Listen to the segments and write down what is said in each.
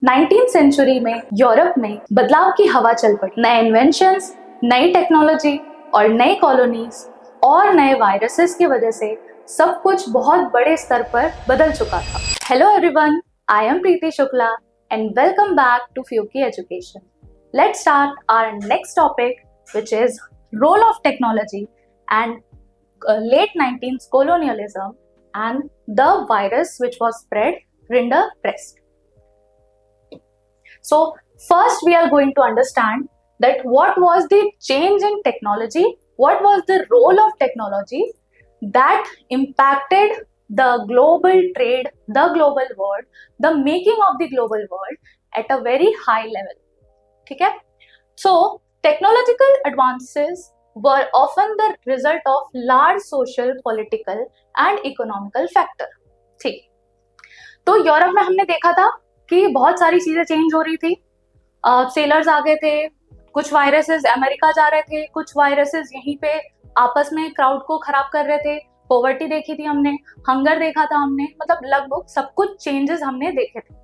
19th century में Europe में बदलाव की हवा चल पड़ी। नए इन्वेंशंस, नई टेक्नोलॉजी और नई कॉलोनीज और नए वायरसेस की वजह से सब कुछ बहुत बड़े स्तर पर बदल चुका था। Hello everyone, I am Preeti Shukla and welcome back to फ्यूकी education. Let's start our next topic which is role of technology and late 19th colonialism and the virus which was spread rinderpest. So first we are going to understand that what was the change in technology, what was the role of technology that impacted the global trade, the global world, the making of the global world at a very high level. ठीक है? So technological advances were often the result of large social, political and economical factor. ठीक, तो Europe में हमने देखा था कि बहुत सारी चीजें चेंज हो रही थी। सेलर्स आ गए थे, कुछ वायरसेस अमेरिका जा रहे थे, कुछ वायरसेस यहीं पे आपस में क्राउड को खराब कर रहे थे। पॉवर्टी देखी थी हमने, हंगर देखा था हमने, मतलब लगभग सब कुछ चेंजेस हमने देखे थे।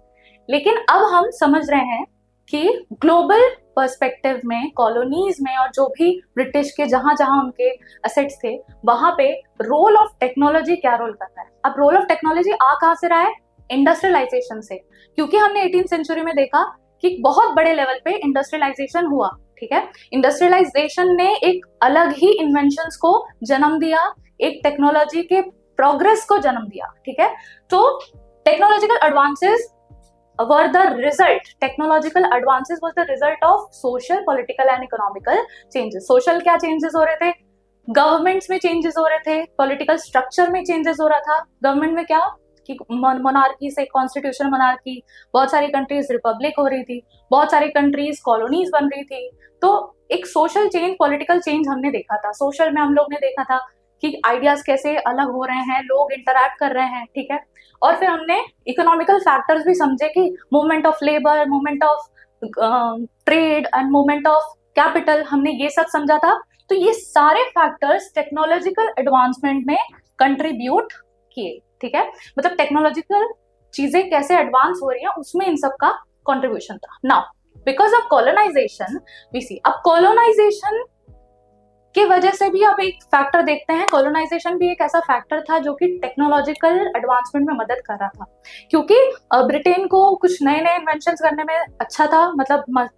लेकिन अब हम समझ रहे हैं कि ग्लोबल पर्सपेक्टिव में, कॉलोनीज में और जो भी ब्रिटिश के जहां जहां उनके एसेट्स थे वहां पे रोल ऑफ टेक्नोलॉजी क्या रोल करता है। अब रोल ऑफ टेक्नोलॉजी आ कहां से रहा है? इंडस्ट्रियलाइजेशन से, क्योंकि हमने 18th सेंचुरी में देखा कि बहुत बड़े लेवल पे इंडस्ट्रियलाइजेशन हुआ। ठीक है, इंडस्ट्रियलाइजेशन ने एक अलग ही इन्वेंशंस को जन्म दिया, एक टेक्नोलॉजी के प्रोग्रेस को जन्म दिया। ठीक है, तो technological advances were the result, technological advances was the result of social, political and economical changes. Social क्या changes हो रहे थे? गवर्नमेंट्स में चेंजेस हो रहे थे, पॉलिटिकल स्ट्रक्चर में चेंजेस हो रहा था। गवर्नमेंट में क्या कि मोनार्की से कॉन्स्टिट्यूशन मोनार्की, बहुत सारी कंट्रीज रिपब्लिक हो रही थी, बहुत सारी कंट्रीज कॉलोनीज बन रही थी। तो एक सोशल चेंज, पॉलिटिकल चेंज हमने देखा था। सोशल में हम लोग ने देखा था कि आइडियाज कैसे अलग हो रहे हैं, लोग इंटरैक्ट कर रहे हैं। ठीक है, और फिर हमने इकोनॉमिकल फैक्टर्स भी समझे कि movement of labour, movement of trade and movement of capital, हमने ये सब समझा था। तो ये सारे फैक्टर्स टेक्नोलॉजिकल एडवांसमेंट में कंट्रीब्यूट किए। ठीक है, मतलब टेक्नोलॉजिकल चीजें कैसे एडवांस हो रही हैं उसमें इन सब का कॉन्ट्रीब्यूशन था। Now because of colonisation we see, अब कॉलोनाइजेशन की वजह से भी अब एक फैक्टर देखते हैं। कॉलोनाइजेशन भी एक ऐसा फैक्टर था जो कि टेक्नोलॉजिकल एडवांसमेंट में मदद कर रहा था, क्योंकि ब्रिटेन को कुछ नए नए इन्वेंशंस करने में अच्छा था, मतलब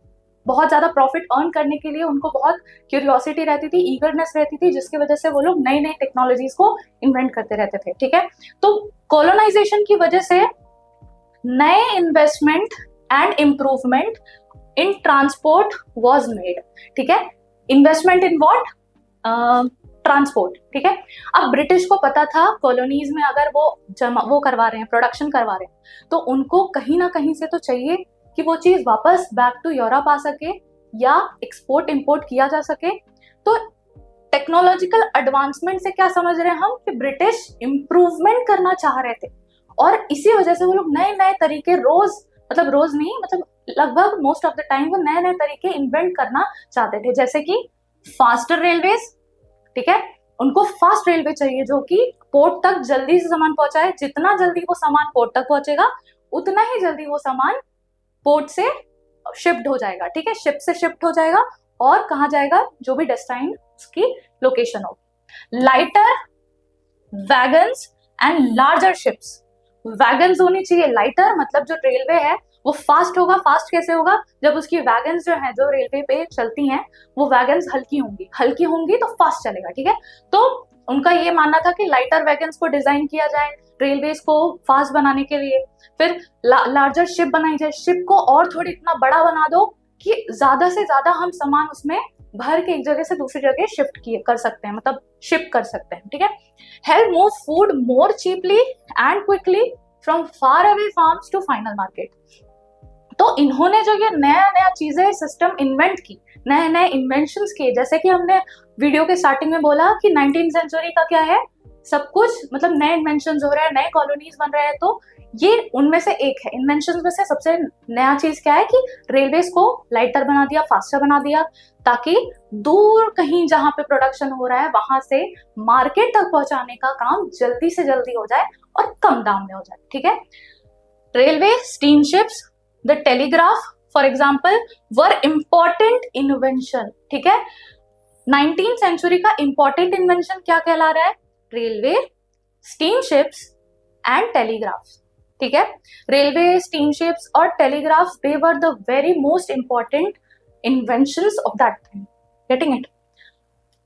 बहुत ज्यादा प्रॉफिट अर्न करने के लिए उनको बहुत क्यूरियोसिटी रहती थी, ईगरनेस रहती थी, जिसकी वजह से वो लोग नई नई टेक्नोलॉजीज को इन्वेंट करते रहते थे। ठीक है, तो कॉलोनाइजेशन की वजह से नए investment and improvement in transport was made. ठीक है, इन्वेस्टमेंट इन व्हाट? ट्रांसपोर्ट। ठीक है, अब ब्रिटिश को पता था कॉलोनीज में अगर वो करवा रहे हैं, प्रोडक्शन करवा रहे हैं, तो उनको कहीं ना कहीं से तो चाहिए कि वो चीज वापस बैक टू यूरोप आ सके या एक्सपोर्ट इंपोर्ट किया जा सके। तो टेक्नोलॉजिकल एडवांसमेंट से क्या समझ रहे हैं हम कि ब्रिटिश इंप्रूवमेंट करना चाह रहे थे, और इसी वजह से वो लोग नए नए तरीके रोज नहीं, मतलब लगभग मोस्ट ऑफ द टाइम वो नए नए तरीके इन्वेंट करना चाहते थे, जैसे कि फास्टर रेलवेज। ठीक है, उनको फास्ट रेलवे चाहिए जो कि पोर्ट तक जल्दी से सामान पहुंचाए। जितना जल्दी वो सामान पोर्ट तक पहुंचेगा उतना ही जल्दी वो सामान पोर्ट से शिफ्ट हो जाएगा। ठीक है, शिप से शिफ्ट हो जाएगा और कहाँ जाएगा? जो भी डेस्टाइन की लोकेशन होगी। Lighter wagons and larger ships. Wagons होनी चाहिए लाइटर, मतलब जो रेलवे है वो फास्ट होगा। फास्ट कैसे होगा? जब उसकी वैगन्स जो है, जो रेलवे पे चलती हैं, वो वैगन्स हल्की होंगी तो फास्ट चलेगा। ठीक है, तो उनका ये मानना था कि लाइटर वैगन्स को डिजाइन किया जाए रेलवेज को फास्ट बनाने के लिए। फिर लार्जर शिप बनाई जाए, शिप को और थोड़ी इतना बड़ा बना दो कि ज्यादा से ज्यादा हम सामान उसमें भर के एक जगह से दूसरी जगह शिफ्ट कर सकते हैं, मतलब शिप कर सकते हैं। ठीक है, help move food more cheaply and quickly from far away farms to final market. तो इन्होंने जो ये नया नया चीजें सिस्टम इन्वेंट की, नए नए इन्वेंशंस किए, जैसे कि हमने वीडियो के स्टार्टिंग में बोला कि 19th सेंचुरी का क्या है, सब कुछ मतलब नए इन्वेंशंस हो रहे हैं, नए कॉलोनीज बन रहे हैं। तो ये उनमें से एक है। इन्वेंशंस में से सबसे नया चीज क्या है कि रेलवेज को लाइटर बना दिया, फास्टर बना दिया, ताकि दूर कहीं जहां पे प्रोडक्शन हो रहा है वहां से मार्केट तक पहुंचाने का काम जल्दी से जल्दी हो जाए और कम दाम में हो जाए, ठीक है। Railway, steamships, the telegraph for example were important invention, ठीक है। 19th सेंचुरी का इंपॉर्टेंट इन्वेंशन क्या कहला रहा है? रेलवे, स्टीमशिप्स एंड टेलीग्राफ, ठीक है। रेलवे, स्टीमशिप्स और telegraph, they were the very most important inventions of that time, getting it,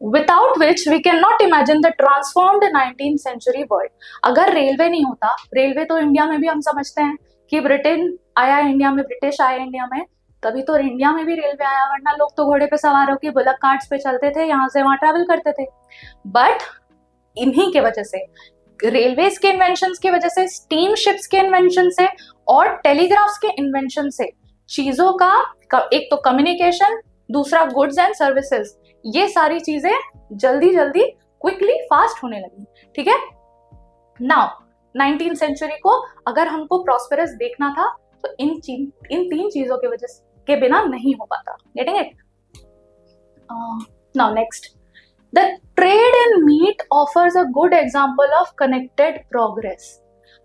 without which we cannot imagine the transformed 19th century world. अगर railway नहीं होता, रेलवे तो India में भी हम समझते हैं कि ब्रिटेन आया इंडिया में, ब्रिटिश आया इंडिया में, तभी तो इंडिया में भी रेलवे आया, वरना लोग तो घोड़े पे सवार होकर बुलक कार्ट्स पे चलते थे, यहाँ से वहां ट्रैवल करते थे। बट इन्हीं के वजह से, रेलवेज के इन्वेंशन की वजह से, स्टीम शिप्स के इन्वेंशन से और टेलीग्राफ्स के इन्वेंशन से चीजों का एक तो कम्युनिकेशन, दूसरा गुड्स एंड सर्विसेज, ये सारी चीजें जल्दी जल्दी क्विकली फास्ट होने लगी, ठीक है। नाउ 19th सेंचुरी को अगर हमको प्रॉस्पेरस देखना था तो इन तीन चीजों की वजह के बिना नहीं हो पाता, getting it. Now next, the trade in meat offers a good example of connected progress.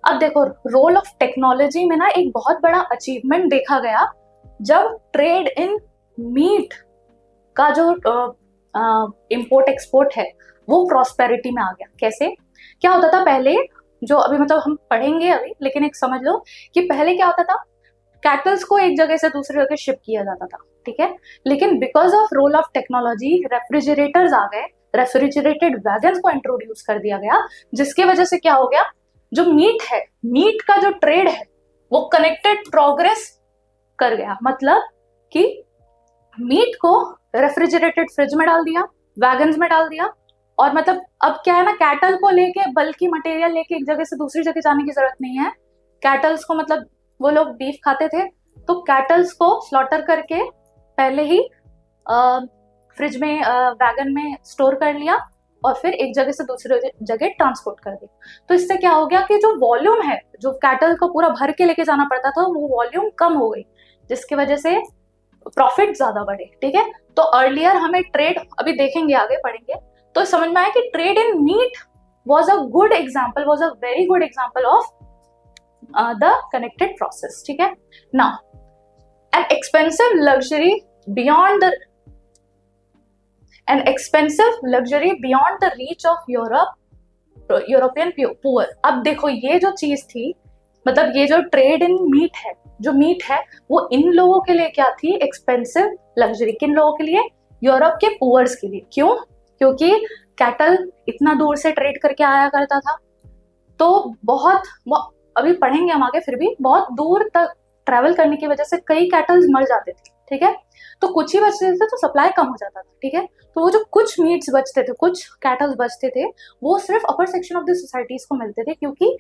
अब देखो, रोल ऑफ टेक्नोलॉजी में ना एक बहुत बड़ा अचीवमेंट देखा गया जब ट्रेड इन मीट का जो इंपोर्ट एक्सपोर्ट है वो प्रॉस्पेरिटी में आ गया। कैसे? क्या होता था पहले, जो अभी मतलब हम पढ़ेंगे अभी, लेकिन एक समझ लो कि पहले क्या होता था, कैटल्स को एक जगह से दूसरी जगह शिप किया जाता था, ठीक है। लेकिन because of role of technology refrigerators आ गए, रेफ्रिजरेटेड वैगन्स को इंट्रोड्यूस कर दिया गया, जिसकी वजह से क्या हो गया, जो मीट है, मीट का जो ट्रेड है वो कनेक्टेड प्रोग्रेस कर गया। मतलब कि मीट को रेफ्रिजरेटेड फ्रिज में डाल दिया, वैगन्स में डाल दिया, और मतलब अब क्या है ना, कैटल को लेके बल्कि मटेरियल लेके एक जगह से दूसरी जगह जाने की जरूरत नहीं है। कैटल्स को, मतलब वो लोग बीफ खाते थे तो कैटल्स को स्लॉटर करके पहले ही फ्रिज में, वैगन में स्टोर कर लिया और फिर एक जगह से दूसरी जगह ट्रांसपोर्ट कर दी। तो इससे क्या हो गया कि जो वॉल्यूम है, जो कैटल को पूरा भर के लेके जाना पड़ता था, वो वॉल्यूम कम हो गई, जिसकी वजह से प्रॉफिट ज्यादा बढ़े, ठीक है। तो अर्लियर हमें ट्रेड, अभी देखेंगे आगे पढ़ेंगे तो समझ में आया कि trade in meat was a good example, was a very good example of the connected process, ठीक है। Now, an expensive luxury beyond the reach of European poor। अब देखो, ये जो चीज थी, मतलब ये जो ट्रेड इन मीट है, जो मीट है वो इन लोगों के लिए क्या थी, एक्सपेंसिव लग्जरी। किन लोगों के लिए? यूरोप के पुअर्स के लिए। क्यों? क्योंकि कैटल इतना दूर से ट्रेड करके आया करता था, तो बहुत, अभी पढ़ेंगे हम आगे, फिर भी बहुत दूर तक ट्रेवल करने की वजह से कई कैटल्स मर जाते थे, ठीक है। तो कुछ ही बचते थे तो सप्लाई कम हो जाता था, ठीक है। तो वो जो कुछ मीट्स बचते थे, कुछ कैटल्स बचते थे, वो सिर्फ अपर सेक्शन ऑफ द सोसाइटीज को मिलते थे, क्योंकि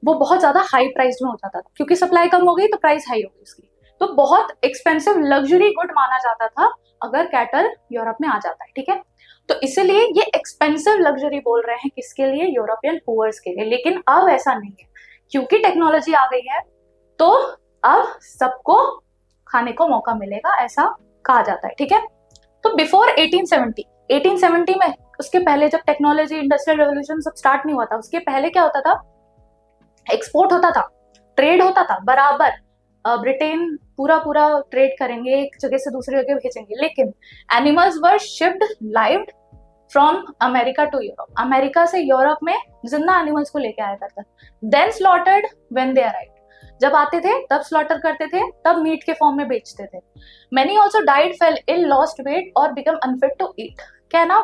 वो बहुत ज्यादा हाई प्राइस में हो जाता था, क्योंकि सप्लाई कम हो गई तो प्राइस हाई हो गई उसकी। तो बहुत एक्सपेंसिव लग्जरी गुड माना जाता था अगर कैटल यूरोप में आ जाता है, ठीक है। तो इसीलिए ये एक्सपेंसिव लग्जरी बोल रहे हैं, किसके लिए? यूरोपियन पुअर्स के लिए। लेकिन अब ऐसा नहीं है, क्योंकि टेक्नोलॉजी आ गई है तो अब सबको खाने को मौका मिलेगा, ऐसा कहा जाता है, ठीक है। तो बिफोर 1870 में, उसके पहले जब टेक्नोलॉजी, इंडस्ट्रियल रेवोल्यूशन सब स्टार्ट नहीं हुआ था, उसके पहले क्या होता था, एक्सपोर्ट होता था, ट्रेड होता था बराबर, ब्रिटेन पूरा ट्रेड करेंगे, एक जगह से दूसरी जगह भेजेंगे। लेकिन animals were shipped live from America to Europe, America से यूरोप में जिंदा एनिमल्स को लेके आया करता, then slaughtered when they arrived. जब आते थे तब स्लॉटर करते थे, तब मीट के फॉर्म में बेचते थे। Many also died, fell ill, lost weight और बिकम अनफिट टू ईट। क्या ना,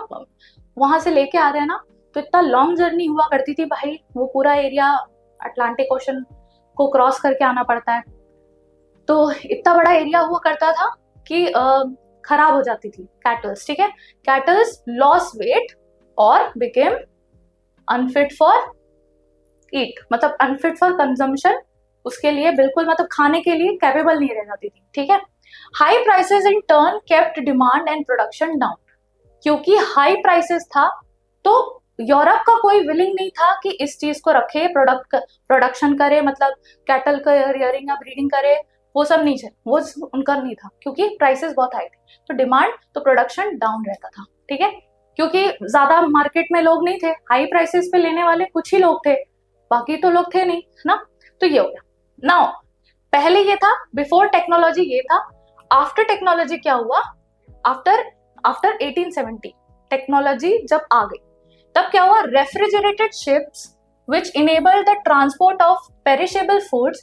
वहां से लेके आ रहे हैं ना, तो इतना लॉन्ग जर्नी हुआ करती थी भाई, वो पूरा एरिया अटलांटिक ओशन को क्रॉस करके आना पड़ता है, तो इतना बड़ा एरिया हुआ करता था कि खराब हो जाती थी कैटल्स, ठीक है। कैटल्स लॉस वेट और बिकेम अनफिट फॉर ईट, मतलब अनफिट फॉर कंजम्पशन, उसके लिए बिल्कुल, मतलब खाने के लिए कैपेबल नहीं रह जाती थी, ठीक है। High prices in turn kept demand and production down, क्योंकि हाई प्राइसेस था तो यूरोप का कोई विलिंग नहीं था कि इस चीज को रखे, प्रोडक्शन करे, मतलब कैटल का रियरिंग या ब्रीडिंग करे, वो सब नहीं है, वो उनका नहीं था, क्योंकि प्राइसेस बहुत हाई थे। तो डिमांड, तो प्रोडक्शन डाउन रहता था, ठीक है, क्योंकि ज्यादा मार्केट में लोग नहीं थे, हाई प्राइसेस पे लेने वाले कुछ ही लोग थे, बाकी तो लोग थे नहीं ना। तो ये हो गया। नाउ पहले ये था, बिफोर टेक्नोलॉजी ये था। आफ्टर टेक्नोलॉजी क्या हुआ? आफ्टर आफ्टर 1870 टेक्नोलॉजी जब आ गई, तब क्या हुआ? Refrigerated ships which enable the transport of perishable foods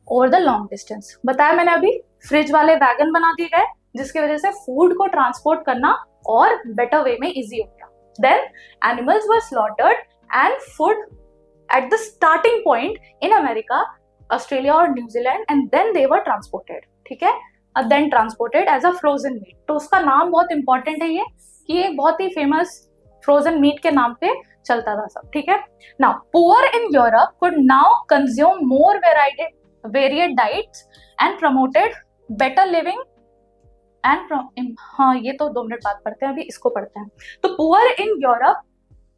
over the long distance। बताया मैंने अभी, फ्रिज वाले वैगन बना दिए गए जिसकी वजह से फूड को ट्रांसपोर्ट करना और बेटर वे में इजी हो गया। Then animals were slaughtered and food at the starting point in America, Australia और New Zealand, and then they were transported, ठीक है, then transported as a frozen meat. तो उसका नाम बहुत इंपॉर्टेंट है ये, कि एक बहुत ही फेमस फ्रोजन मीट के नाम पे चलता था सब, ठीक है। Now poor in Europe could now consume more varied diets and promoted better living and हाँ ये तो 2 मिनट बाद पढ़ते हैं, अभी इसको पढ़ते हैं। तो poor in Europe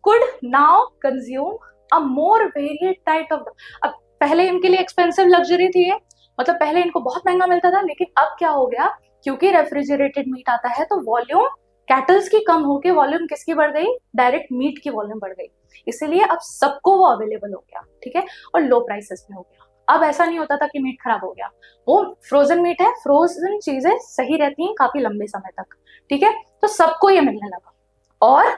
could now consume a more varied diet of. अब पहले इनके लिए एक्सपेंसिव लग्जरी थी ये, मतलब पहले इनको बहुत महंगा मिलता था, लेकिन अब क्या हो गया, क्योंकि रेफ्रिजरेटेड मीट आता है तो वॉल्यूम कैटल्स की कम होके वॉल्यूम किसकी बढ़ गई? डायरेक्ट मीट की वॉल्यूम बढ़ गई, इसीलिए अब सबको वो अवेलेबल हो गया, ठीक है, और लो प्राइसेस में हो गया। अब ऐसा नहीं होता था कि मीट खराब हो गया, वो फ्रोजन मीट है, फ्रोजन चीजें सही रहती हैं काफी लंबे समय तक, ठीक है। तो सबको ये मिलने लगा। और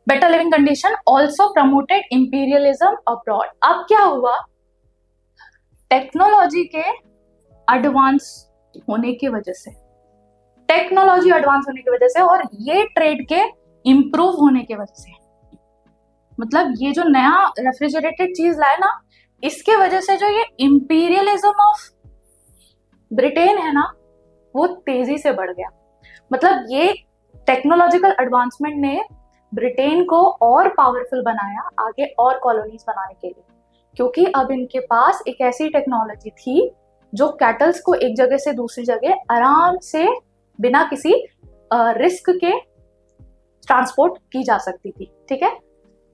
better living condition also promoted imperialism abroad. अब क्या हुआ? टेक्नोलॉजी के एडवांस होने की वजह से, टेक्नोलॉजी एडवांस होने की वजह से और ये ट्रेड के इंप्रूव होने की वजह से, मतलब ये जो नया रेफ्रिजरेटेड चीज लाए ना, इसके वजह से जो ये इंपीरियलिज्म ऑफ ब्रिटेन है ना, वो तेजी से बढ़ गया। मतलब ये टेक्नोलॉजिकल एडवांसमेंट ने ब्रिटेन को और पावरफुल बनाया आगे और कॉलोनीज बनाने के लिए, क्योंकि अब इनके पास एक ऐसी टेक्नोलॉजी थी जो कैटल्स को एक जगह से दूसरी जगह आराम से बिना किसी रिस्क के ट्रांसपोर्ट की जा सकती थी, ठीक है।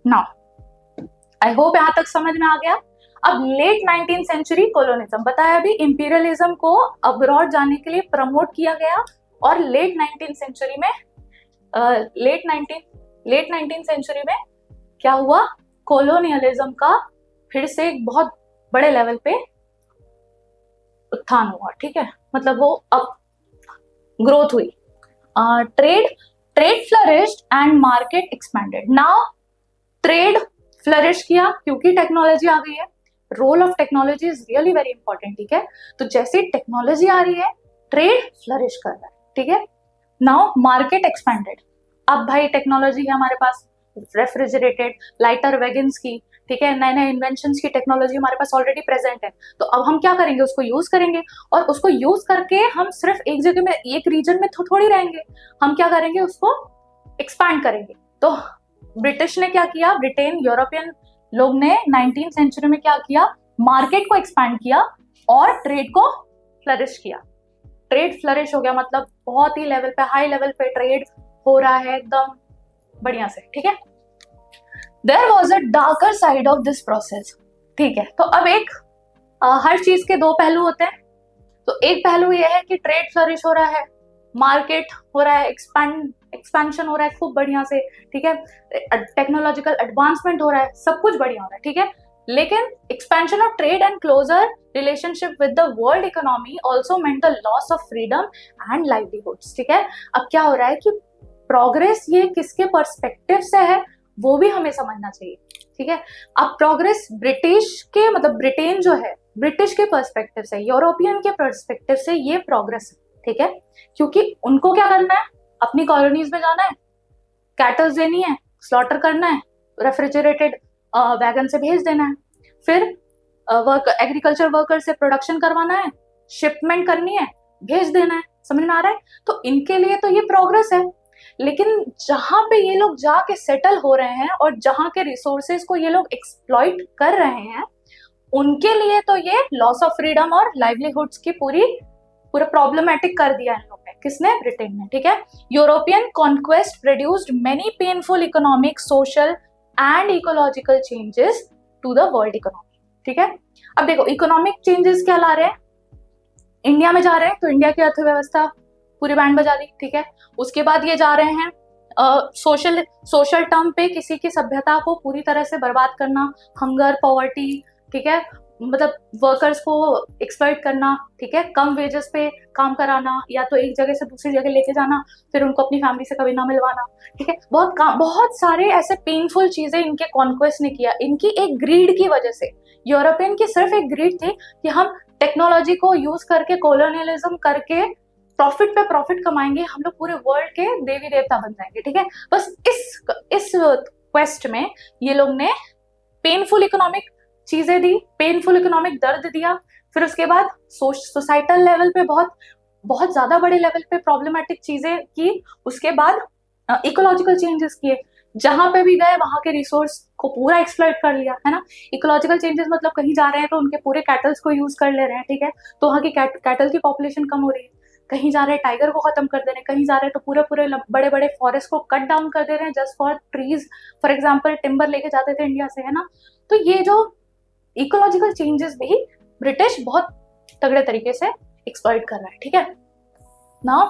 नाउ आई होप यहां तक समझ में आ गया। अब लेट 19th सेंचुरी कोलोनिज्म, बताया अभी, इंपीरियलिज्म को अब्रॉड जाने के लिए प्रमोट किया गया, और लेट 19th सेंचुरी में लेट 19th सेंचुरी में क्या हुआ? कोलोनियलिज्म का फिर से एक बहुत बड़े लेवल पे उत्थान हुआ, ठीक है, मतलब वो अब ग्रोथ हुई। Trade flourished and market expanded. Now trade flourish किया क्योंकि टेक्नोलॉजी आ गई है। Role of technology is really very important, ठीक है। तो जैसे टेक्नोलॉजी आ रही है, ट्रेड फ्लरिश कर रहा है, ठीक है। Now market expanded. अब भाई टेक्नोलॉजी है हमारे पास, रेफ्रिजरेटेड लाइटर वैगन्स की, ठीक है, नए नए इन्वेंशंस की टेक्नोलॉजी हमारे पास ऑलरेडी प्रेजेंट है। तो अब हम क्या करेंगे? उसको यूज करेंगे, और उसको यूज करके हम सिर्फ एक जगह में, एक रीजन में थोड़ी रहेंगे, हम क्या करेंगे? उसको एक्सपैंड करेंगे। तो ब्रिटिश ने क्या किया, ब्रिटेन, यूरोपियन लोग ने 19th सेंचुरी में क्या किया? मार्केट को एक्सपैंड किया और ट्रेड को फ्लरिश किया। ट्रेड फ्लरिश हो गया, मतलब बहुत ही लेवल पे, हाई लेवल पे ट्रेड हो रहा है एकदम बढ़िया से, ठीक है। There was a darker side of this process, ठीक है। तो अब एक हर चीज के 2 पहलू होते हैं। तो एक पहलू ये है कि ट्रेड फ्लरिश हो रहा है, मार्केट हो रहा है, एक्सपेंशन हो रहा है खूब बढ़िया से, ठीक है, टेक्नोलॉजिकल एडवांसमेंट हो रहा है, सब कुछ बढ़िया हो रहा है, ठीक है। लेकिन expansion of trade and closer relationship with the world economy also meant the loss of freedom and livelihoods, ठीक है। अब क्या हो रहा है कि प्रोग्रेस ये किसके पर्सपेक्टिव से है वो भी हमें समझना चाहिए, ठीक है। अब प्रोग्रेस ब्रिटिश के, मतलब ब्रिटेन जो है, ब्रिटिश के पर्सपेक्टिव से, यूरोपियन के पर्सपेक्टिव से ये प्रोग्रेस है, ठीक है, क्योंकि उनको क्या करना है? अपनी कॉलोनीज में जाना है, कैटल्स देनी है, स्लॉटर करना है, रेफ्रिजरेटेड वैगन से भेज देना है, फिर एग्रीकल्चर वर्कर से प्रोडक्शन करवाना है, शिपमेंट करनी है, भेज देना है। समझ में आ रहा है? तो इनके लिए तो ये प्रोग्रेस है, लेकिन जहां पे ये लोग जाके सेटल हो रहे हैं और जहां के रिसोर्सेज को ये लोग एक्सप्लॉइट कर रहे हैं, उनके लिए तो ये लॉस ऑफ फ्रीडम और लाइवलीहुड्स की पूरा प्रॉब्लमेटिक कर दिया इन लोग ने। किसने? ब्रिटेन ने, ठीक है। European conquest produced many painful economic, social and ecological changes to the world economy, ठीक है। अब देखो इकोनॉमिक चेंजेस क्या ला रहे हैं? इंडिया में जा रहे हैं तो इंडिया की अर्थव्यवस्था पूरी बैंड बजा दी, ठीक है। उसके बाद ये जा रहे हैं सोशल सोशल टर्म पे किसी की सभ्यता को पूरी तरह से बर्बाद करना, हंगर, पॉवर्टी, ठीक है, मतलब वर्कर्स को एक्सप्लॉइट करना, ठीक है, कम वेजेस पे काम कराना, या तो एक जगह से दूसरी जगह लेके जाना, फिर उनको अपनी फैमिली से कभी ना मिलवाना, ठीक है, बहुत सारे ऐसे पेनफुल चीजें इनके कॉन्क्वेस्ट ने किया, इनकी एक ग्रीड की वजह से। यूरोपियन की सिर्फ एक ग्रीड थी कि हम टेक्नोलॉजी को यूज करके, कॉलोनियलिज्म करके प्रॉफिट पे प्रॉफिट कमाएंगे, हम लोग पूरे वर्ल्ड के देवी देवता बन जाएंगे, ठीक है। बस इस क्वेस्ट में ये लोग ने पेनफुल इकोनॉमिक चीजें दी, पेनफुल इकोनॉमिक दर्द दिया, फिर उसके बाद सोसाइटल लेवल पे बहुत ज्यादा बड़े लेवल पे प्रॉब्लमेटिक चीजें की, उसके बाद इकोलॉजिकल चेंजेस किए, जहां पे भी गए वहां के रिसोर्स को पूरा एक्सप्लॉइट कर लिया, है ना। इकोलॉजिकल चेंजेस मतलब कहीं जा रहे हैं तो उनके पूरे कैटल्स को यूज कर ले रहे हैं, ठीक है, तो वहां की कैटल की पॉपुलेशन कम हो रही है। कहीं जा रहे हैं टाइगर को खत्म कर दे रहे हैं, कहीं जा रहे हैं तो पूरे पूरे बड़े बड़े फॉरेस्ट को कट डाउन कर दे रहे हैं just for trees. For example timber लेके जाते थे इंडिया से, है ना। तो ये जो इकोलॉजिकल चेंजेस भी ब्रिटिश बहुत तगड़े तरीके से एक्सप्लॉइट कर रहा है, ठीक है। Now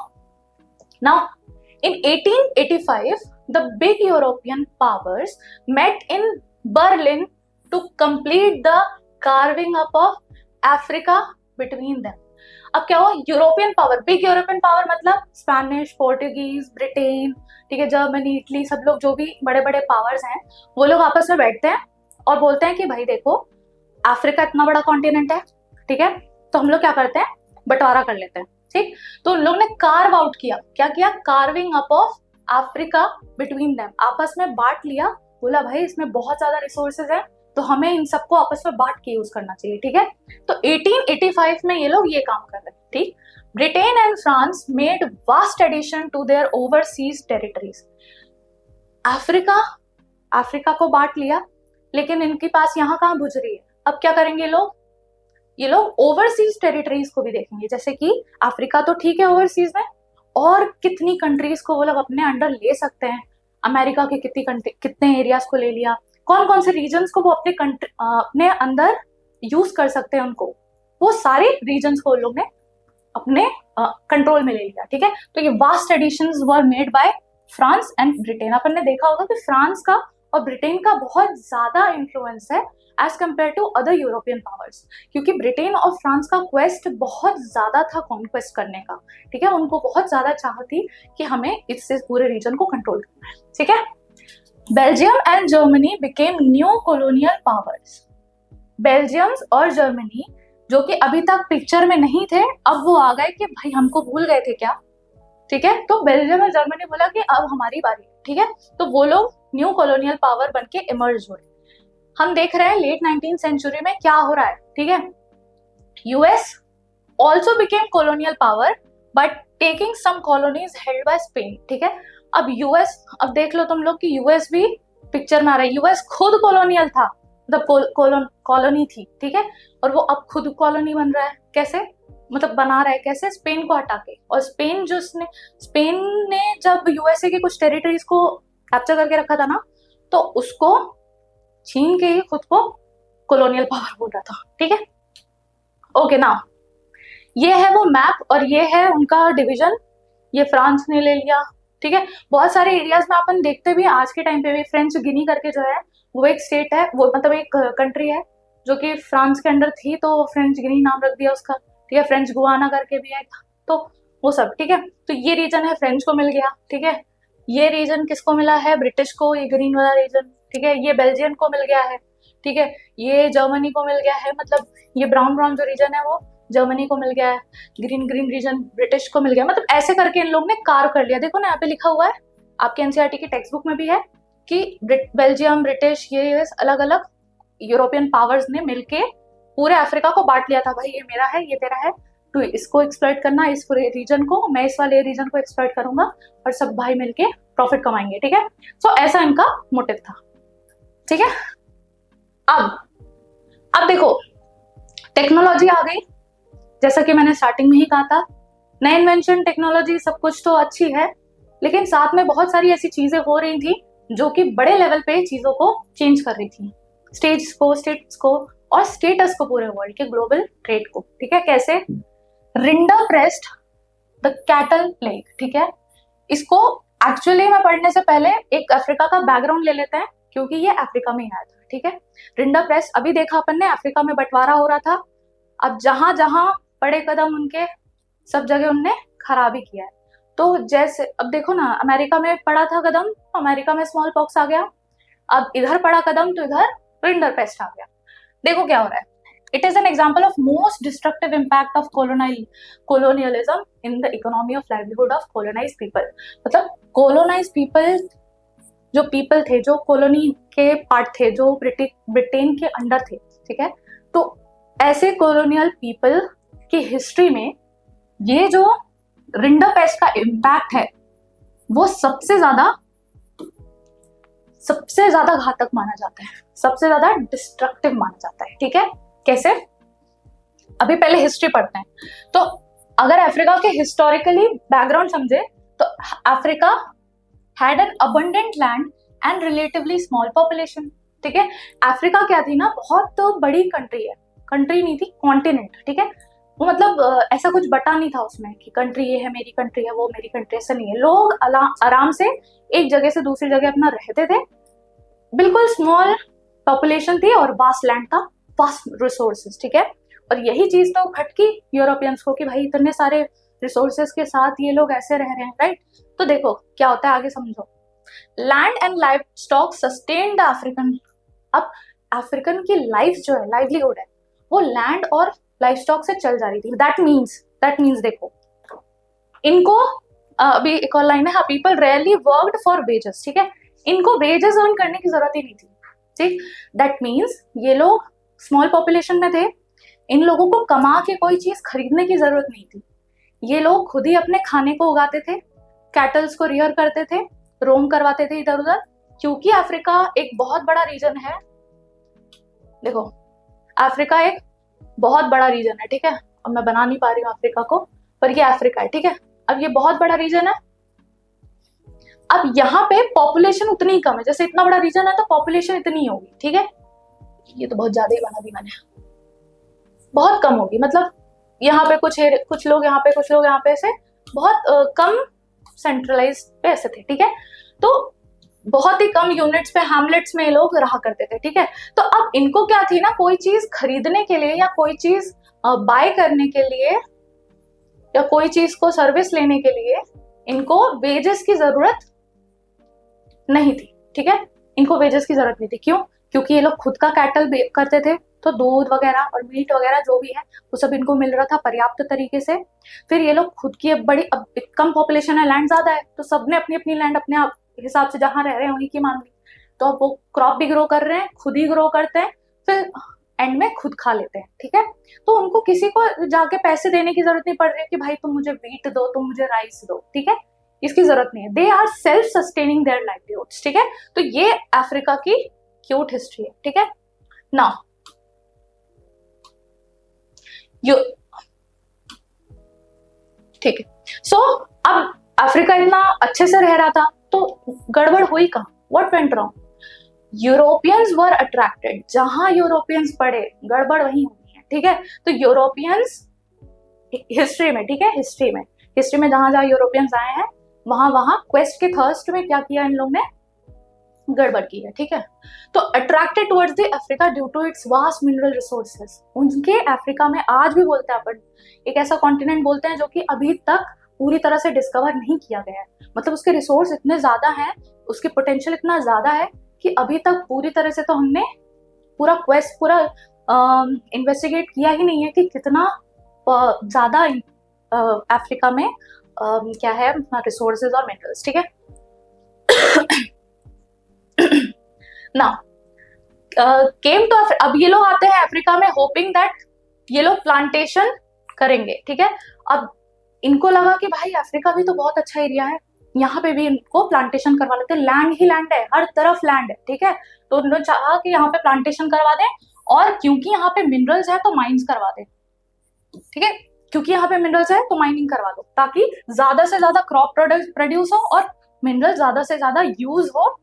in 1885 the big European powers met in Berlin to complete the carving up of Africa between them. अब क्या हुआ, European power, big European power मतलब स्पेनिश, पोर्टुगीज, ब्रिटेन, ठीक है, जर्मनी, इटली, सब लोग जो भी बड़े बड़े पावर्स हैं, वो लोग आपस में बैठते हैं और बोलते हैं कि भाई देखो, अफ्रीका इतना बड़ा कॉन्टिनेंट है, ठीक है, तो हम लोग क्या करते हैं, बंटवारा कर लेते हैं, ठीक। तो उन लोग ने कार्व आउट किया, क्या किया, carving up of Africa between them, आपस में बांट लिया, बोला भाई इसमें बहुत ज्यादा रिसोर्सेज है, तो हमें इन सबको आपस में बांट के यूज करना चाहिए, ठीक है। तो 1885 में ये लोग ये काम कर रहे हैं, ठीक। Britain and France made vast addition to their overseas territories. Africa को बांट लिया, लेकिन इनके पास यहाँ कहाँ बुझ रही है, अब क्या करेंगे ये लोग ओवरसीज टेरिटरीज को भी देखेंगे, जैसे कि अफ्रीका तो ठीक है ओवरसीज में, और कितनी कंट्रीज को वो लोग अपने अंडर ले सकते हैं, अमेरिका के कितने एरियाज को ले लिया, कौन कौन से रीजन्स को वो अपने अंदर यूज कर सकते हैं, उनको वो सारे रीजन्स को लोग ने अपने कंट्रोल में ले लिया, ठीक है। तो ये vast additions were made by France and Britain. अपन ने देखा होगा कि फ्रांस का और ब्रिटेन का बहुत ज्यादा इन्फ्लुएंस है as compared to other European powers, क्योंकि ब्रिटेन और फ्रांस का क्वेस्ट बहुत ज्यादा था कॉन्क्वेस्ट करने का, ठीक है, उनको बहुत ज्यादा चाह थी कि हमें इससे पूरे रीजन को कंट्रोल करना है, ठीक है। Belgium and Germany became new colonial powers. Belgium और जर्मनी जो कि अभी तक पिक्चर में नहीं थे, अब वो आ गए कि भाई हमको भूल गए थे क्या, ठीक है। तो बेल्जियम और जर्मनी बोला कि अब हमारी बारी, ठीक है, तो वो लोग न्यू कॉलोनियल पावर बन के इमर्ज हुए। हम देख रहे हैं लेट 19th सेंचुरी में क्या हो रहा है, ठीक है। US also became colonial power but taking some colonies held by Spain, ठीक है। अब यूएस, अब देख लो तुम लोग कि यूएस भी पिक्चर में आ रहा है, यूएस खुद कॉलोनियल था, मतलब कॉलोनी थी, ठीक है, और वो अब खुद कॉलोनी बन रहा है, कैसे, मतलब बना रहा है कैसे, स्पेन को हटा के। और स्पेन ने जब यूएसए के कुछ टेरिटरीज को कैप्चर करके रखा था ना, तो उसको छीन के ही खुद को कॉलोनियल पावर बोल रहा था, ठीक है। ओके ना, ये है वो मैप और ये है उनका डिवीजन, ये फ्रांस ने ले लिया, ठीक है। बहुत सारे एरियाज में अपन देखते भी आज के टाइम पे भी, फ्रेंच गिनी करके जो है वो एक स्टेट है, वो मतलब एक कंट्री है जो कि फ्रांस के अंडर थी, तो फ्रेंच गिनी नाम रख दिया उसका, ठीक है। फ्रेंच गुआना करके भी है, तो वो सब, ठीक है। तो ये रीजन है फ्रेंच को मिल गया, ठीक है। ये रीजन किसको मिला है, ब्रिटिश को, ये ग्रीन वाला रीजन, ठीक है। ये बेल्जियम को मिल गया है, ठीक है। ये जर्मनी को मिल गया है, मतलब ये ब्राउन जो रीजन है वो जर्मनी को मिल गया है, ग्रीन रीजन ब्रिटिश को मिल गया, मतलब ऐसे करके इन लोग ने कार्व कर लिया। देखो ना यहाँ पे लिखा हुआ है, आपके एनसीईआरटी की टेक्स्ट बुक में भी है कि बेल्जियम, ब्रिटिश, ये अलग अलग यूरोपियन पावर्स ने मिलके पूरे अफ्रीका को बांट लिया था, भाई ये मेरा है, ये तेरा है, तो इसको एक्सप्लॉइट करना, इस पूरे रीजन को, मैं इस वाले रीजन को एक्सप्लॉइट करूंगा और सब भाई मिलके प्रॉफिट कमाएंगे, ठीक है। सो ऐसा इनका मोटिव था, ठीक है। अब देखो टेक्नोलॉजी आ गई, जैसा कि मैंने स्टार्टिंग में ही कहा था, नए इन्वेंशन, टेक्नोलॉजी सब कुछ तो अच्छी है, लेकिन साथ में बहुत सारी ऐसी चीजें हो रही थी जो कि बड़े लेवल पे चीजों को चेंज कर रही थी, स्टेट्स को और स्टेटस को, पूरे वर्ल्ड के ग्लोबल ट्रेड को, ठीक है। कैसे, रिंडरप्रेस्ट द कैटल प्लेग, ठीक है, इसको एक्चुअली मैं पढ़ने से पहले एक अफ्रीका का बैकग्राउंड ले लेते हैं, क्योंकि ये अफ्रीका में ही आया था, ठीक है। रिंडर प्रेस अभी देखा अपन ने, अफ्रीका में बंटवारा हो रहा था। अब जहां जहां पड़े कदम उनके, सब जगह उनने खराबी किया है। तो जैसे अब देखो ना, अमेरिका में पड़ा था कदम, अमेरिका में स्मॉल पॉक्स आ गया। अब इधर पड़ा कदम तो इधर रिंडर पेस्ट आ गया। देखो क्या हो रहा है। It is an example of most destructive impact of colonialism in the economy of livelihood of colonized people. मतलब colonized पीपल, जो पीपल थे, जो कॉलोनी के पार्ट थे, जो ब्रिटेन के अंडर थे, ठीक है। तो ऐसे कॉलोनियल पीपल की हिस्ट्री में ये जो रिंडर पेस्ट का इम्पैक्ट है वो सबसे ज्यादा घातक माना जाता है, सबसे ज्यादा डिस्ट्रक्टिव माना जाता है, ठीक है। कैसे? अभी पहले हिस्ट्री पढ़ते हैं। तो अगर अफ्रीका के हिस्टोरिकली बैकग्राउंड समझे तो Africa had an abundant land and relatively small population, ठीक है। अफ्रीका क्या थी ना, बहुत बड़ी कंट्री है, कंट्री नहीं थी, कॉन्टिनेंट, ठीक है। वो मतलब ऐसा कुछ बटा नहीं था उसमें कि कंट्री ये है, मेरी कंट्री है, वो मेरी कंट्री, ऐसा नहीं है। लोग आराम से एक जगह से दूसरी जगह अपना रहते थे। बिल्कुल स्मॉल पॉपुलेशन थी और वास्ट लैंड था, वास्ट रिसोर्सेज, ठीक है। और यही चीज तो खटकी यूरोपियंस को कि भाई इतने सारे रिसोर्सेज के साथ ये लोग ऐसे रह रहे हैं, राइट। तो देखो क्या होता है, आगे समझो। Land and life stock sustain the African. अब अफ्रीकन की लाइफ जो है, लाइवलीहुड है, वो लैंड और लाइफ स्टॉक से चल जा रही थी। दैट मीन्स देखो, इनको अभी एक और लाइन है, people rarely worked for wages, ठीक है। इनको वेजेस अर्न करने की जरूरत ही नहीं थी, ठीक। दैट मीन्स ये लोग स्मॉल पॉपुलेशन में थे, इन लोगों को कमा के कोई चीज खरीदने की जरूरत नहीं थी। ये लोग खुद ही अपने खाने को उगाते थे, कैटल्स को रियर करते थे, रोम करवाते थे इधर उधर। क्योंकि अफ्रीका एक बहुत बड़ा रीजन है, देखो अफ्रीका एक बहुत बड़ा रीजन है, ठीक है। अब मैं बना नहीं पा रही हूँ अफ्रीका को, पर ये अफ्रीका है, ठीक है। अब ये बहुत बड़ा रीजन है। अब यहाँ पे पॉपुलेशन उतनी ही कम है, जैसे इतना बड़ा रीजन है तो पॉपुलेशन इतनी ही होगी, ठीक है। ये तो बहुत ज्यादा ही बना दी मैंने, बहुत कम होगी। मतलब यहाँ पे कुछ लोग यहाँ पे, कुछ लोग यहाँ पे, ऐसे बहुत कम सेंट्रलाइज पे ऐसे थे, ठीक है। तो बहुत ही कम यूनिट्स पे, हैमलेट्स में लोग रहा करते थे, ठीक है। तो अब इनको क्या थी ना, कोई चीज खरीदने के लिए या कोई चीज बाय करने के लिए या कोई चीज को सर्विस लेने के लिए इनको वेजेस की जरूरत नहीं थी, ठीक है। इनको वेजेस की जरूरत नहीं थी। क्यों? क्योंकि ये लोग खुद का कैटल करते थे, तो दूध वगैरह और मीट वगैरह जो भी है वो सब इनको मिल रहा था पर्याप्त तरीके से। फिर ये लोग खुद की अब कम पॉपुलेशन है, लैंड ज्यादा है, तो सबने अपनी अपनी लैंड अपने हिसाब से जहां रह रहे हैं वहीं की मान ली। तो अब वो क्रॉप भी ग्रो कर रहे हैं, खुद ही ग्रो करते हैं, फिर एंड में खुद खा लेते हैं, ठीक है। तो उनको किसी को जाके पैसे देने की जरूरत नहीं पड़ रही है कि भाई तुम मुझे व्हीट दो, तुम मुझे राइस दो, ठीक है। इसकी जरूरत नहीं है। They are self sustaining their livelihoods, ठीक है। तो ये अफ्रीका की क्यूट हिस्ट्री है, ठीक है। नाउ ठीक है। सो अब अफ्रीका इतना अच्छे से रह रहा था, तो गड़बड़ हुई कहाँ? What went wrong? Europeans were attracted. जहां यूरोपियंस पड़े गड़बड़ वहीं हुई है, ठीक है। तो यूरोपियंस हिस्ट्री में, ठीक है, हिस्ट्री में जहां जहां यूरोपियंस आए हैं वहां क्वेस्ट के थर्स्ट में क्या किया इन लोग ने? गड़बड़ की है, ठीक है। तो attracted towards the Africa due to its vast mineral resources. उनके अफ्रीका में आज भी बोलते हैं अपन, एक ऐसा कॉन्टिनेंट बोलते हैं जो कि अभी तक पूरी तरह से डिस्कवर नहीं किया गया है। मतलब उसके रिसोर्स इतने ज्यादा हैं, उसकी पोटेंशियल इतना ज्यादा है कि अभी तक पूरी तरह से तो हमने पूरा क्वेस्ट, पूरा इन्वेस्टिगेट किया ही नहीं है कि कितना ज्यादा अफ्रीका में क्या है रिसोर्सेज और मिनरल्स, ठीक है। ना केम टू, अब ये लोग आते हैं अफ्रीका में होपिंग दैट ये लोग प्लांटेशन करेंगे, ठीक है। अब इनको लगा कि भाई अफ्रीका भी तो बहुत अच्छा एरिया है, यहाँ पे भी इनको प्लांटेशन करवा लेते हैं। लैंड ही लैंड है, हर तरफ लैंड है, ठीक है। तो उन्होंने चाहा कि यहाँ पे प्लांटेशन करवा दें, और क्योंकि यहाँ पे मिनरल्स है तो माइंस करवा दें, ठीक है। क्योंकि यहाँ पे मिनरल्स है तो माइनिंग करवा दो, ताकि ज्यादा से ज्यादा क्रॉप प्रोड्यूस हो और मिनरल ज्यादा से ज्यादा यूज हो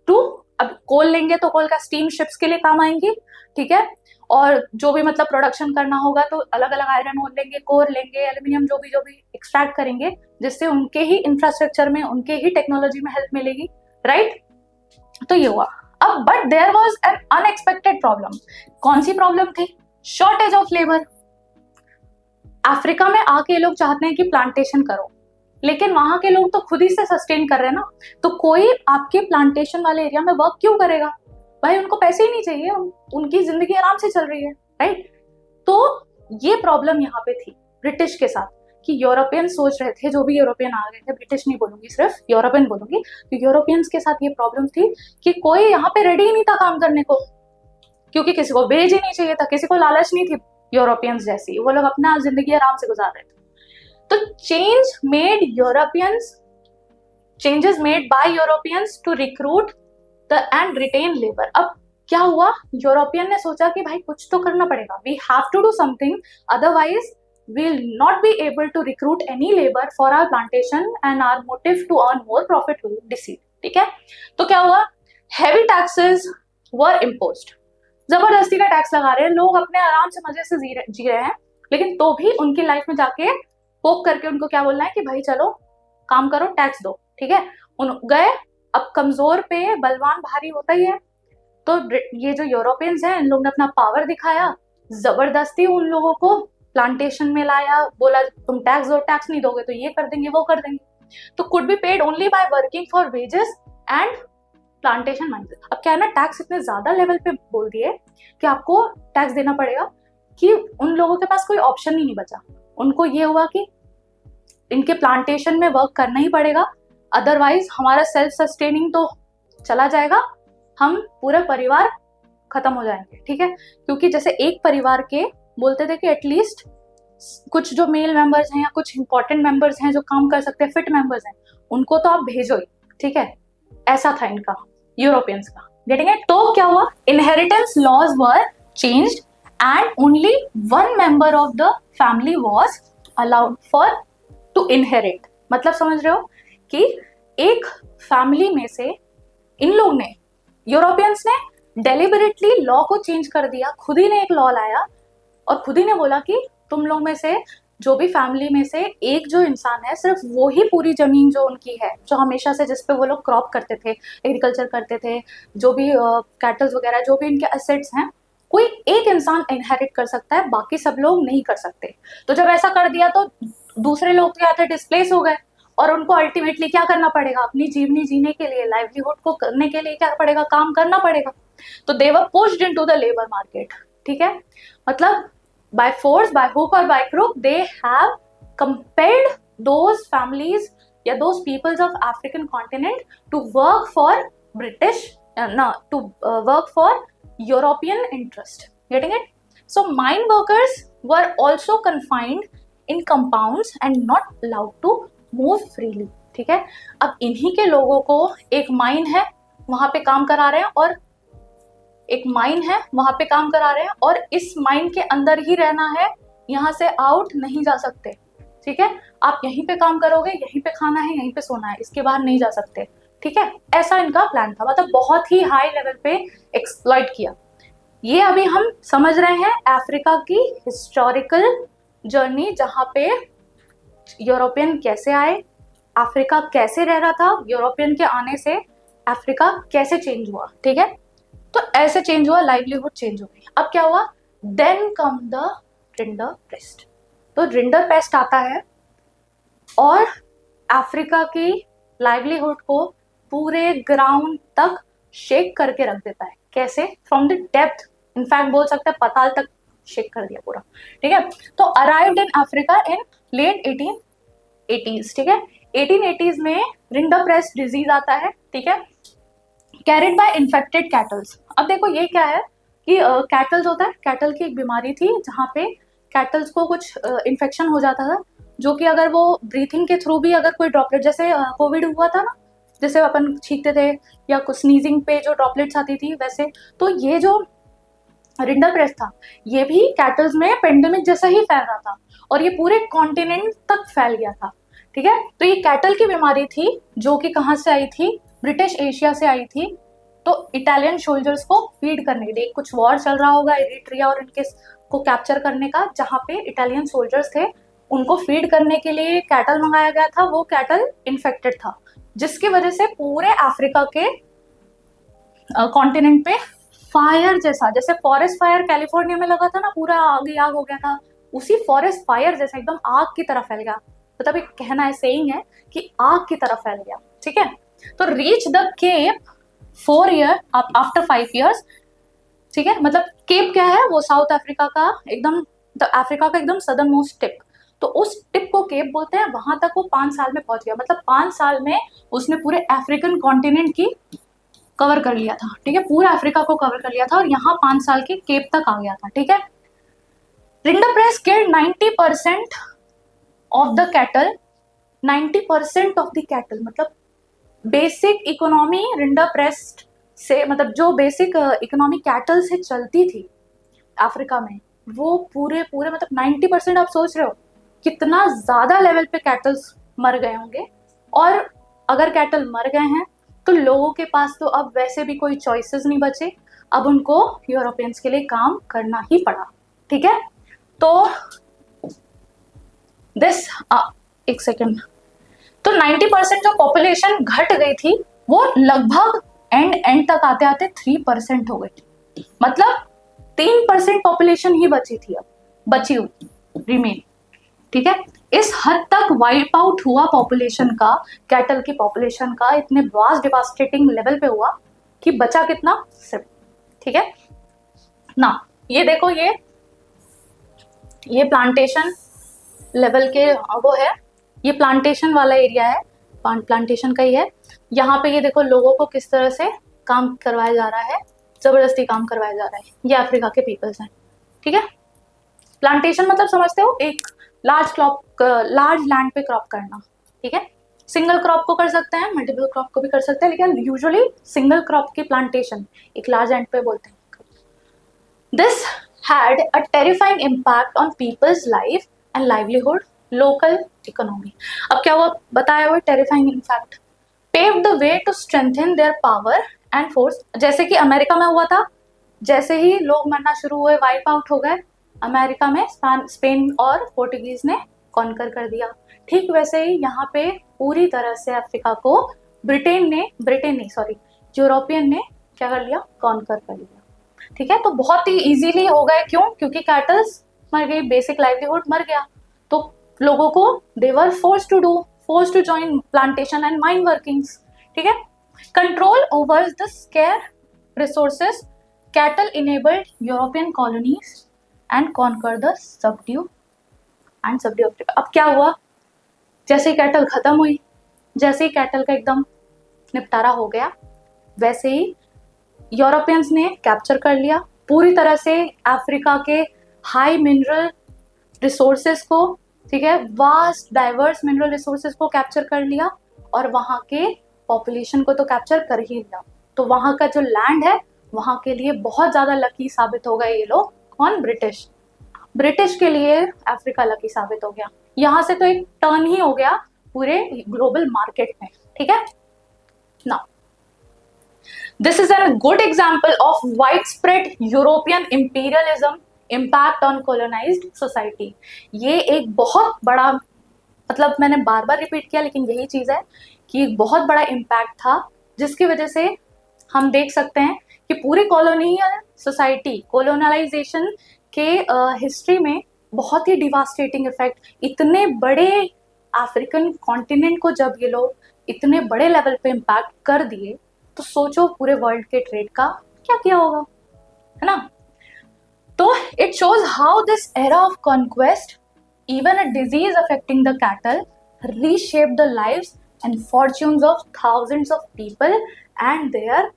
टू, अब कोल लेंगे तो कोल का स्टीम शिप्स के लिए काम आएंगी, ठीक है। और जो भी मतलब प्रोडक्शन करना होगा तो अलग अलग आयरन ओर लेंगे, कोर लेंगे, एल्यूमिनियम जो भी एक्सट्रैक्ट करेंगे, जिससे उनके ही इंफ्रास्ट्रक्चर में, उनके ही टेक्नोलॉजी में हेल्प मिलेगी, राइट। तो ये हुआ। अब but there was an unexpected problem. कौन सी प्रॉब्लम थी? Shortage of labour. अफ्रीका में आके ये लोग चाहते हैं कि प्लांटेशन करो, लेकिन वहां के लोग तो खुद ही से सस्टेन कर रहे हैं ना, तो कोई आपके प्लांटेशन वाले एरिया में वर्क क्यों करेगा भाई? उनको पैसे ही नहीं चाहिए, उनकी जिंदगी आराम से चल रही है, राइट। तो ये प्रॉब्लम यहाँ पे थी ब्रिटिश के साथ, कि यूरोपियन सोच रहे थे, जो भी यूरोपियन आ गए थे, ब्रिटिश नहीं बोलूंगी, सिर्फ यूरोपियन बोलूंगी, तो यूरोपियंस के साथ ये प्रॉब्लम थी कि कोई यहाँ पे रेडी ही नहीं था काम करने को, क्योंकि किसी को वेज ही नहीं चाहिए था, किसी को लालच नहीं थी यूरोपियंस जैसी, वो लोग अपना जिंदगी आराम से गुजार रहे थे। तो changes made by Europeans to recruit and retain labor। अब क्या हुआ? यूरोपियन ने सोचा कि भाई कुछ तो करना पड़ेगा, we have to do something, otherwise we will not be able to recruit any labor for our plantation and our motive to earn more profit will deceive। ठीक है, तो क्या हुआ? heavy taxes were imposed। जबरदस्ती का tax लगा रहे हैं लोग, अपने आराम से मजे से जी रहे हैं, लेकिन तो भी उनकी लाइफ में जाके पोक करके उनको क्या बोलना है कि भाई चलो काम करो, टैक्स दो, ठीक है। उन गए। अब कमजोर पे बलवान भारी होता ही है, तो ये जो यूरोपियंस हैं, इन लोगों ने अपना पावर दिखाया, जबरदस्ती उन लोगों को प्लांटेशन में लाया, बोला तुम टैक्स दो, टैक्स नहीं दोगे तो ये कर देंगे, वो कर देंगे। तो could be paid only by working for wages and plantation mines. अब क्या है ना, टैक्स इतने ज्यादा लेवल पे बोल दिए कि आपको टैक्स देना पड़ेगा कि उन लोगों के पास कोई ऑप्शन ही नहीं बचा। उनको ये हुआ कि इनके प्लांटेशन में वर्क करना ही पड़ेगा, अदरवाइज हमारा सेल्फ सस्टेनिंग तो चला जाएगा, हम पूरे परिवार खत्म हो जाएंगे, ठीक है। क्योंकि जैसे एक परिवार के बोलते थे कि एटलीस्ट कुछ जो मेल मेंबर्स हैं या कुछ इंपॉर्टेंट मेंबर्स हैं जो काम कर सकते हैं, फिट मेंबर्स हैं, उनको तो आप भेजो ही, ठीक है। ऐसा था इनका, यूरोपियंस का। Getting it? तो क्या हुआ? Inheritance laws were changed and only one member of the family was allowed for to inherit। मतलब समझ रहे हो कि एक फैमिली में से इन लोग ने, यूरोपियंस ने डेलिबरेटली लॉ को चेंज कर दिया, खुद ही ने एक लॉ लाया और खुद ही ने बोला कि तुम लोग में से जो भी फैमिली में से एक जो इंसान है, सिर्फ वो ही पूरी जमीन जो उनकी है, जो हमेशा से जिस पे वो लोग क्रॉप करते थे, एग्रीकल्चर करते थे, जो भी कैटल्स वगैरह जो भी इनके एसेट्स हैं, कोई एक इंसान इनहेरिट कर सकता है, बाकी सब लोग नहीं कर सकते। तो जब ऐसा कर दिया तो दूसरे लोग क्या थे, डिस्प्लेस हो गए, और उनको अल्टीमेटली क्या करना पड़ेगा? अपनी जीवनी जीने के लिए, लाइवलीहुड को करने के लिए क्या पड़ेगा? काम करना पड़ेगा। तो they were pushed into the labour market, ठीक है। मतलब बाय फोर्स, बाय हुक और by crook, they have compelled those families या those peoples of African continent to work for British, to work for European interest। Getting it? So mine workers were also confined in compounds and not allowed to move freely। ठीक है। अब इन्हीं के लोगों को एक mine है वहां पे काम करा रहे हैं, और एक माइन है वहां पे काम करा रहे हैं, और इस माइन के अंदर ही रहना है, यहाँ से आउट नहीं जा सकते, ठीक है। आप यहीं पे काम करोगे, यहीं पे खाना है, यहीं पे सोना है, इसके बाहर नहीं जा सकते, ठीक है। ऐसा इनका प्लान था, मतलब बहुत ही हाई लेवल पे एक्सप्लॉइट किया। ये अभी हम समझ रहे हैं अफ्रीका की हिस्टोरिकल जर्नी, जहाँ पे यूरोपियन कैसे आए, अफ्रीका कैसे रह रहा था, यूरोपियन के आने से अफ्रीका कैसे चेंज हुआ, ठीक है। तो ऐसे चेंज हुआ, लाइवलीहुड चेंज हो गई। अब क्या हुआ? Then come the rinderpest. तो रिंडर पेस्ट आता है और अफ्रीका की लाइवलीहुड को पूरे ग्राउंड तक शेक करके रख देता है। कैसे? फ्रॉम द डेप्थ, इनफैक्ट बोल सकते हैं पाताल तक शेक कर दिया पूरा, ठीक है। तो arrived in Africa in late 1880s, ठीक है। 1880s में रिंडर पेस्ट डिजीज आता है, ठीक है, कैरिड बाय इन्फेक्टेड कैटल्स। अब देखो ये क्या है कि कैटल्स होता है, कैटल की एक बीमारी थी जहाँ पे कैटल्स को कुछ इन्फेक्शन हो जाता था, जो कि अगर वो ब्रीथिंग के थ्रू भी अगर कोई ड्रॉपलेट, जैसे कोविड हुआ था ना, जैसे अपन छींकते थे या कुछ स्नीजिंग पे जो ड्रॉपलेट्स आती थी वैसे, तो ये जो रिंडर पेस्ट था ये भी कैटल्स में पेंडेमिक जैसा ही फैल रहा था, और ये पूरे कॉन्टिनेंट तक फैल गया था, ठीक है। तो ये कैटल की बीमारी थी जो कि कहाँ से आई थी? ब्रिटिश एशिया से आई थी। तो तो इटालियन सोल्जर्स को फीड करने के लिए, कुछ वॉर चल रहा होगा एरिट्रिया और इनके को कैप्चर करने का, जहाँ पे इटालियन सोल्जर्स थे, उनको फीड करने के लिए कैटल मंगाया गया था। वो कैटल इन्फेक्टेड था, जिसकी वजह से पूरे अफ्रीका के कॉन्टिनेंट पे फायर जैसा, जैसे फॉरेस्ट फायर कैलिफोर्निया में लगा था ना, पूरा आग ही आग हो गया था, उसी फॉरेस्ट फायर जैसा एकदम आग की तरह फैल गया। मतलब एक कहना है, सेइंग है कि आग की तरह फैल गया। ठीक है, तो reach the cape 4 year after 5 years. ठीक है, मतलब केप क्या है, वो साउथ अफ्रीका का एकदम, अफ्रीका का एकदम सदर्न मोस्ट टिप, तो उस टिप को केप बोलते हैं। वहां तक वो 5 साल में पहुंच गया, मतलब 5 साल में उसने पूरे अफ्रीकन कॉन्टिनेंट की कवर कर लिया था। ठीक है, पूरा अफ्रीका को कवर कर लिया था, और यहाँ 5 साल के केप तक आ गया था। ठीक है, rinder press killed 90% of the cattle, 90% of the cattle, मतलब बेसिक इकोनॉमी रिंडर प्रेस से, मतलब जो बेसिक इकोनॉमी कैटल से चलती थी अफ्रीका में, वो पूरे मतलब 90%। आप सोच रहे हो कितना ज्यादा लेवल पे कैटल्स मर गए होंगे। और अगर कैटल मर गए हैं तो लोगों के पास तो अब वैसे भी कोई चॉइसेस नहीं बचे, अब उनको यूरोपियंस के लिए काम करना ही पड़ा। ठीक है, तो दिस एक सेकेंड, तो 90% जो पॉपुलेशन घट गई थी, वो लगभग एंड तक आते आते 3% हो गई थी। मतलब 3% पॉपुलेशन ही बची थी, अब बची हुई रिमेन। ठीक है, इस हद तक वाइप आउट हुआ पॉपुलेशन का, कैटल की पॉपुलेशन का, इतने वास्ट डिवास्टेटिंग लेवल पे हुआ कि बचा कितना, सिर्फ। ठीक है ना, ये देखो, ये प्लांटेशन लेवल के वो है, ये प्लांटेशन वाला एरिया है, प्लांटेशन का ही है। यहाँ पे ये देखो लोगों को किस तरह से काम करवाया जा रहा है, जबरदस्ती काम करवाया जा रहा है। ये अफ्रीका के पीपल्स हैं। ठीक है, प्लांटेशन मतलब समझते हो, एक लार्ज लैंड पे क्रॉप करना। ठीक है, सिंगल क्रॉप को कर सकते हैं, मल्टीपल क्रॉप को भी कर सकते हैं, लेकिन यूजुअली सिंगल क्रॉप की प्लांटेशन एक लार्ज लैंड पे बोलते हैं। This had a terrifying impact on people's life and livelihood, local economy. अब क्या हुआ, बताया हुआ terrifying impact, paved the way to strengthen their power and force. जैसे कि अमेरिका में हुआ था, जैसे ही लोग मरना शुरू हुए, वाइप आउट हो गए, अमेरिका में स्पेन और पोर्टुगीज ने कॉन्कर कर दिया। ठीक वैसे ही यहाँ पे पूरी तरह से अफ्रीका को यूरोपियन ने क्या कर लिया, कॉन्कर कर लिया। ठीक है, तो बहुत ही इजीली हो गए, क्यों, क्योंकि कैटल्स मर गई, बेसिक लाइवलीहुड मर गया, तो लोगों को they were forced to join plantation and mine workings. ठीक है, control over the scarce resources, cattle enabled European colonies and conquer the subdue Africa. अब क्या हुआ, जैसे ही कैटल खत्म हुई, जैसे ही कैटल का एकदम निपटारा हो गया, वैसे ही यूरोपियंस ने कैप्चर कर लिया पूरी तरह से अफ्रीका के हाई मिनरल रिसोर्सेज को। ठीक है, वास्ट डाइवर्स मिनरल रिसोर्सेज को कैप्चर कर लिया, और वहाँ के पॉपुलेशन को तो कैप्चर कर ही लिया। तो वहाँ का जो लैंड है, वहाँ के लिए बहुत ज़्यादा लकी साबित हो गए ये लोग। कौन, ब्रिटिश के लिए अफ्रीका लकी साबित हो गया। यहाँ से तो एक टर्न ही हो गया पूरे ग्लोबल मार्केट में। ठीक है, now this is a good example of widespread European imperialism impact on colonized society। ये एक बहुत बड़ा, मतलब मैंने बार बार रिपीट किया, लेकिन यही चीज है कि एक बहुत बड़ा इम्पैक्ट था, जिसकी वजह से हम देख सकते हैं कि पूरी कॉलोनियल सोसाइटी, कोलोनलाइजेशन के हिस्ट्री में बहुत ही डिवास्टेटिंग इफेक्ट, इतने बड़े अफ्रीकन कॉन्टिनेंट को जब ये लोग इतने बड़े लेवल पे इम्पैक्ट कर दिए, तो सोचो पूरे वर्ल्ड के ट्रेड का क्या किया होगा, है ना। तो it shows how this era of conquest, even a disease affecting the cattle, reshape the lives and fortunes of thousands of people and there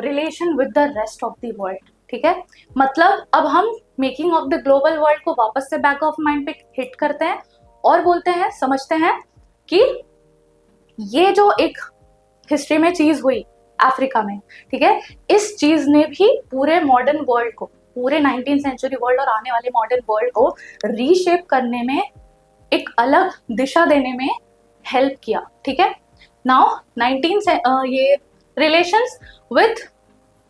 relation with the rest of the world. ठीक है, मतलब अब हम making of the global world को वापस से back of mind पे hit करते हैं और बोलते हैं, समझते हैं कि ये जो एक हिस्ट्री में चीज हुई अफ्रीका में, ठीक है, इस चीज ने भी पूरे मॉडर्न वर्ल्ड को, पूरे 19th सेंचुरी वर्ल्ड और आने वाले मॉडर्न वर्ल्ड को रीशेप करने में, एक अलग दिशा देने में हेल्प किया। ठीक है, नाउ ये Relations with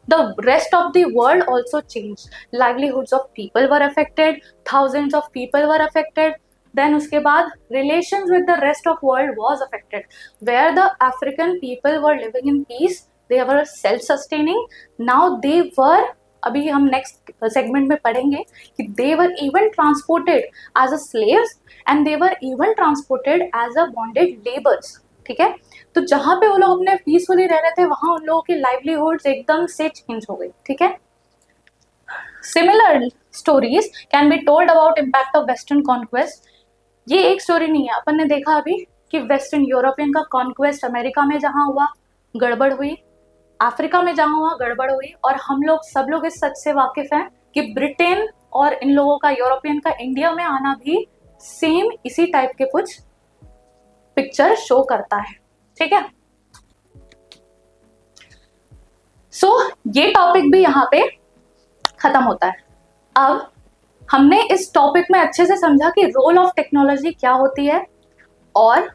the rest of the world also changed. Livelihoods of people were affected, thousands of people were affected. Then उसके बाद relations with the rest of world was affected, where the African people were living in peace, they were self-sustaining. Now they were, अभी हम next segment में पढ़ेंगे कि they were even transported as a slaves and they were even transported as a bonded laborers. ठीक है, तो जहां पे वो लोग अपने पीसफुली रह रहे थे वहां उन लोगों की लाइवलीहुड्स एकदम से चेंज हो गई. ठीक है, similar stories can be told about impact of western conquest. ये एक स्टोरी नहीं है, अपन ने देखा अभी कि वेस्टर्न यूरोपियन का कॉन्क्वेस्ट अमेरिका में जहां हुआ गड़बड़ हुई, अफ्रीका में जहां हुआ गड़बड़ हुई, और हम लोग सब लोग इस सच से वाकिफ हैं कि ब्रिटेन और इन लोगों का, यूरोपियन का इंडिया में आना भी सेम इसी टाइप के कुछ पिक्चर शो करता है. ठीक है, सो ये टॉपिक भी यहाँ पे खत्म होता है. अब हमने इस टॉपिक में अच्छे से समझा कि रोल ऑफ टेक्नोलॉजी क्या होती है और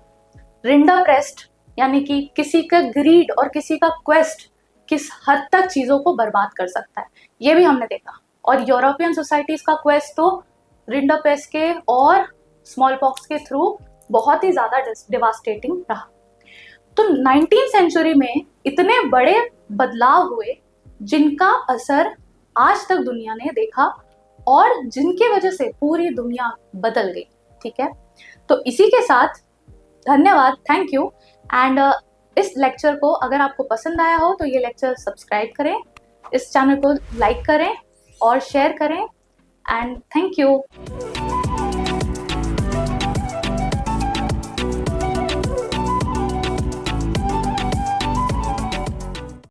रिंडरप्रेस्ट यानी कि किसी का ग्रीड और किसी का क्वेस्ट किस हद तक चीजों को बर्बाद कर सकता है, ये भी हमने देखा. और यूरोपियन सोसाइटीज का क्वेस्ट तो रिंडरप्रेस्ट के और स्मॉल पॉक्स के थ्रू बहुत ही ज्यादा डिवास्टेटिंग रहा. तो 19th सेंचुरी में इतने बड़े बदलाव हुए जिनका असर आज तक दुनिया ने देखा और जिनके वजह से पूरी दुनिया बदल गई. ठीक है, तो इसी के साथ धन्यवाद, थैंक यू. एंड इस लेक्चर को अगर आपको पसंद आया हो तो ये लेक्चर सब्सक्राइब करें, इस चैनल को लाइक करें और शेयर करें. And thank you.